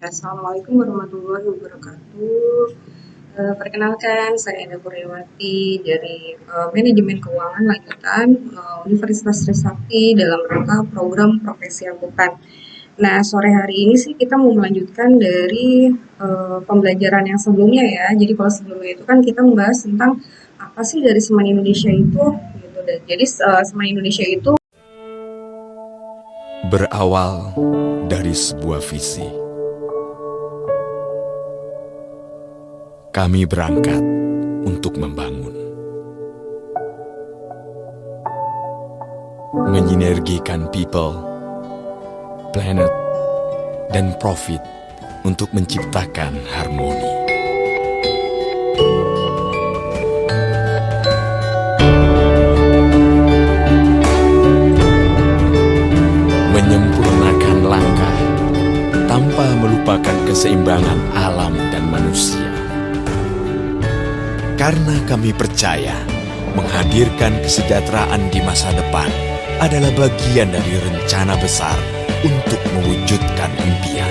Assalamualaikum warahmatullahi wabarakatuh. Perkenalkan, saya Enda Kurniawati dari Manajemen Keuangan Lanjutan Universitas Trisakti dalam rangka program Profesi Akuntan. Nah, sore hari ini sih kita mau melanjutkan dari pembelajaran yang sebelumnya ya. Jadi kalau sebelumnya itu kan kita membahas tentang apa sih dari Semen Indonesia itu, gitu. Jadi Semen Indonesia itu berawal dari sebuah visi. Kami berangkat untuk membangun, menyinergikan people, planet, dan profit untuk menciptakan harmoni. Menyempurnakan langkah tanpa melupakan keseimbangan alam dan manusia. Karena kami percaya menghadirkan kesejahteraan di masa depan adalah bagian dari rencana besar untuk mewujudkan impian.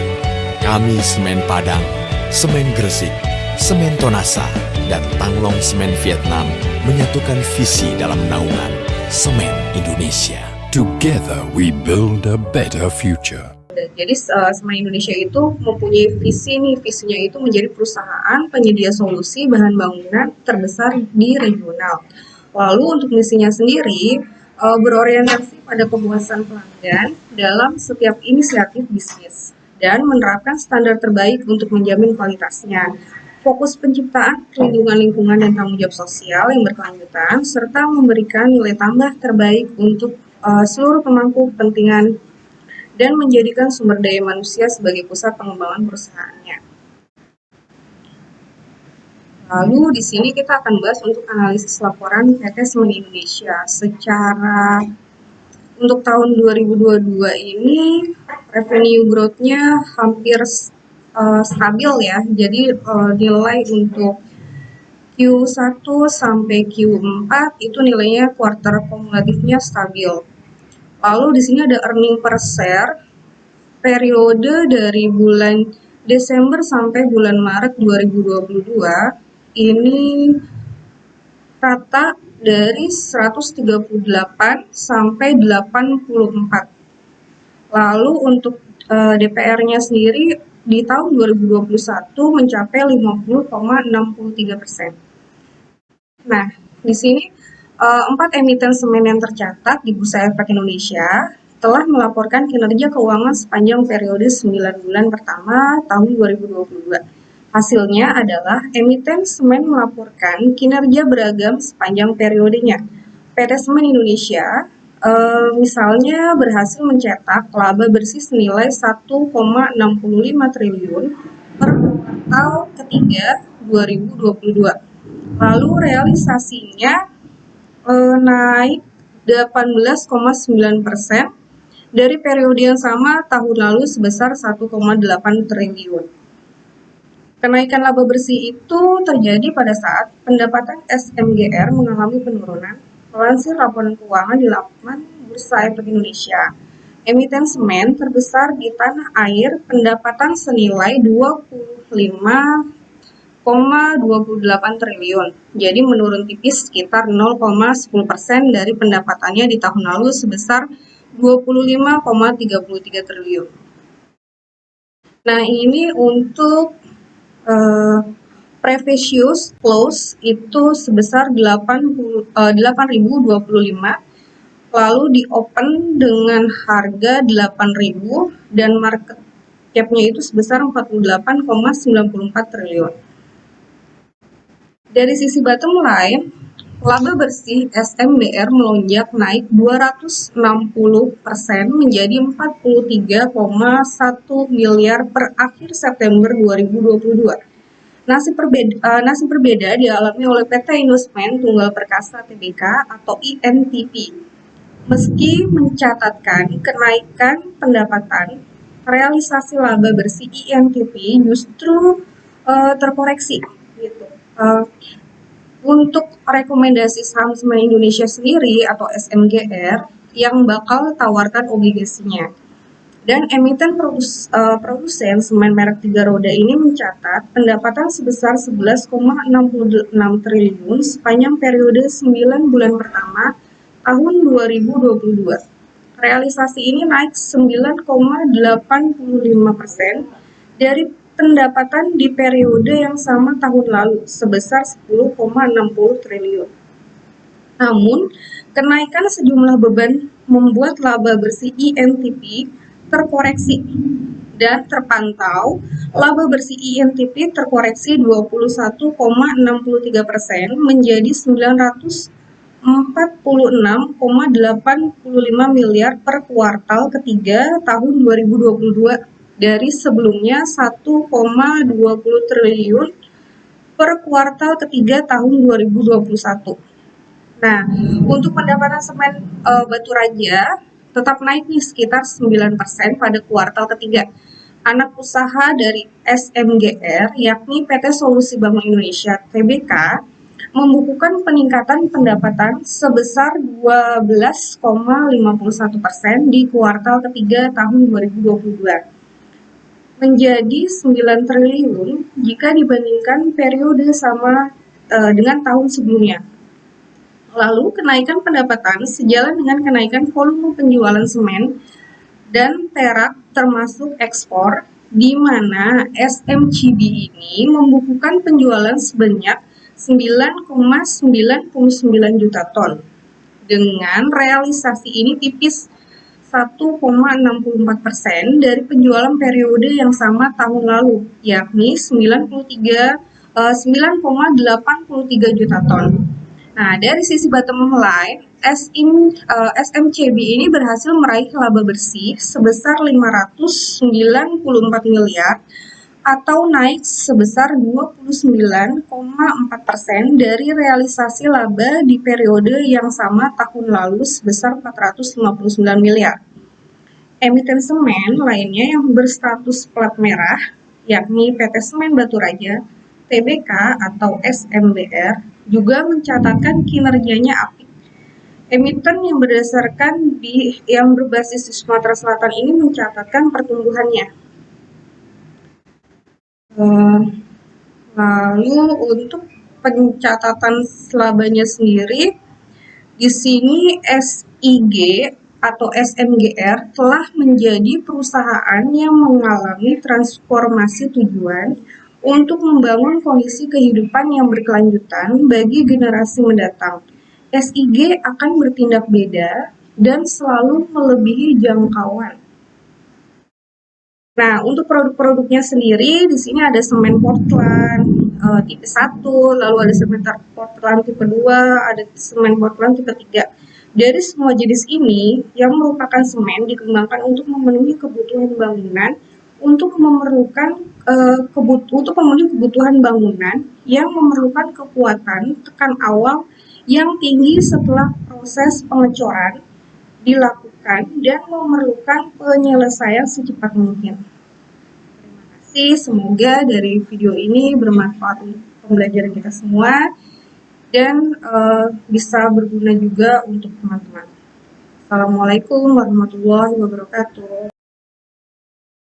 Kami Semen Padang, Semen Gresik, Semen Tonasa, dan Tanglong Semen Vietnam menyatukan visi dalam naungan Semen Indonesia. Together we build a better future. Jadi Semen Indonesia itu mempunyai visi nih, visinya itu menjadi perusahaan penyedia solusi bahan bangunan terbesar di regional. Lalu untuk misinya sendiri berorientasi pada kepuasan pelanggan dalam setiap inisiatif bisnis dan menerapkan standar terbaik untuk menjamin kualitasnya. Fokus penciptaan perlindungan lingkungan dan tanggung jawab sosial yang berkelanjutan serta memberikan nilai tambah terbaik untuk seluruh pemangku kepentingan dan menjadikan sumber daya manusia sebagai pusat pengembangan perusahaannya. Lalu di sini kita akan bahas untuk analisis laporan PT Semen Indonesia. Secara untuk tahun 2022 ini revenue growth-nya hampir stabil ya. Jadi nilai untuk Q1 sampai Q4 itu nilainya kuartal kumulatifnya stabil. Lalu di sini ada earning per share periode dari bulan Desember sampai bulan Maret 2022 ini rata dari 138 sampai 84. Lalu untuk DPR-nya sendiri di tahun 2021 mencapai 50,63%. Nah, di sini 4 emiten semen yang tercatat di Bursa Efek Indonesia telah melaporkan kinerja keuangan sepanjang periode 9 bulan pertama tahun 2022. Hasilnya adalah emiten semen melaporkan kinerja beragam sepanjang periodenya. PT Semen Indonesia misalnya berhasil mencetak laba bersih senilai 1,65 triliun per kuartal ketiga 2022. Lalu realisasinya naik 18,9% dari periode yang sama tahun lalu sebesar 1,8 triliun. Kenaikan laba bersih itu terjadi pada saat pendapatan SMGR mengalami penurunan. Melansir laporan keuangan di laman Bursa Efek Indonesia, emiten semen terbesar di tanah air pendapatan senilai 25,28 triliun. Jadi menurun tipis sekitar 0,10% dari pendapatannya di tahun lalu sebesar 25,33 triliun. Nah, ini untuk previous close itu sebesar 8.025, lalu di open dengan harga 8.000 dan market cap-nya itu sebesar 48,94 triliun. Dari sisi bottom line, laba bersih SMBR melonjak naik 260% menjadi 43,1 miliar per akhir September 2022. Nasib berbeda dialami oleh PT Indosemen Tunggal Perkasa Tbk atau INTP. Meski mencatatkan kenaikan pendapatan, realisasi laba bersih INTP justru terkoreksi gitu. Untuk rekomendasi saham Semen Indonesia sendiri atau SMGR yang bakal tawarkan obligasinya. Dan emiten produsen semen merek 3 roda ini mencatat pendapatan sebesar 11,66 triliun sepanjang periode 9 bulan pertama tahun 2022. Realisasi ini naik 9,85% dari pendapatan di periode yang sama tahun lalu sebesar 10,60 triliun. Namun, kenaikan sejumlah beban membuat laba bersih INTP terkoreksi dan terpantau laba bersih INTP terkoreksi 21,63% menjadi 946,85 miliar per kuartal ketiga tahun 2022 dari sebelumnya 1,20 triliun per kuartal ketiga tahun 2021. Nah, untuk pendapatan semen batu raja tetap naik nih sekitar 9% pada kuartal ketiga. Anak usaha dari SMGR, yakni PT Solusi Bank Indonesia (TBK), membukukan peningkatan pendapatan sebesar 12,51% di kuartal ketiga tahun 2022 menjadi 9 triliun jika dibandingkan periode sama dengan tahun sebelumnya. Lalu, kenaikan pendapatan sejalan dengan kenaikan volume penjualan semen dan perak termasuk ekspor, di mana SMCB ini membukukan penjualan sebanyak 9,99 juta ton. Dengan realisasi ini tipis 1,64% dari penjualan periode yang sama tahun lalu, yakni 9,83 juta ton. Nah, dari sisi bottom line, SMCB ini berhasil meraih laba bersih sebesar 594 miliar atau naik sebesar 29,4% dari realisasi laba di periode yang sama tahun lalu sebesar 459 miliar. Emiten semen lainnya yang berstatus plat merah, yakni PT Semen Batu Raja, TBK atau SMBR, juga mencatatkan kinerjanya apik. Emiten yang berbasis di Sumatera Selatan ini mencatatkan pertumbuhannya. Lalu untuk pencatatan labanya sendiri, di sini SIG atau SMGR telah menjadi perusahaan yang mengalami transformasi tujuan untuk membangun kondisi kehidupan yang berkelanjutan bagi generasi mendatang. SIG akan bertindak beda dan selalu melebihi jangkauan. Nah, untuk produk-produknya sendiri, di sini ada semen Portland tipe 1, lalu ada semen Portland tipe 2, ada semen Portland tipe 3. Dari semua jenis ini, yang merupakan semen dikembangkan untuk memenuhi kebutuhan bangunan, untuk memenuhi kebutuhan bangunan yang memerlukan kekuatan tekan awal yang tinggi setelah proses pengecoran dilakukan dan memerlukan penyelesaian secepat mungkin. Terima kasih, semoga dari video ini bermanfaat untuk pembelajaran kita semua dan bisa berguna juga untuk teman-teman. Assalamualaikum warahmatullahi wabarakatuh.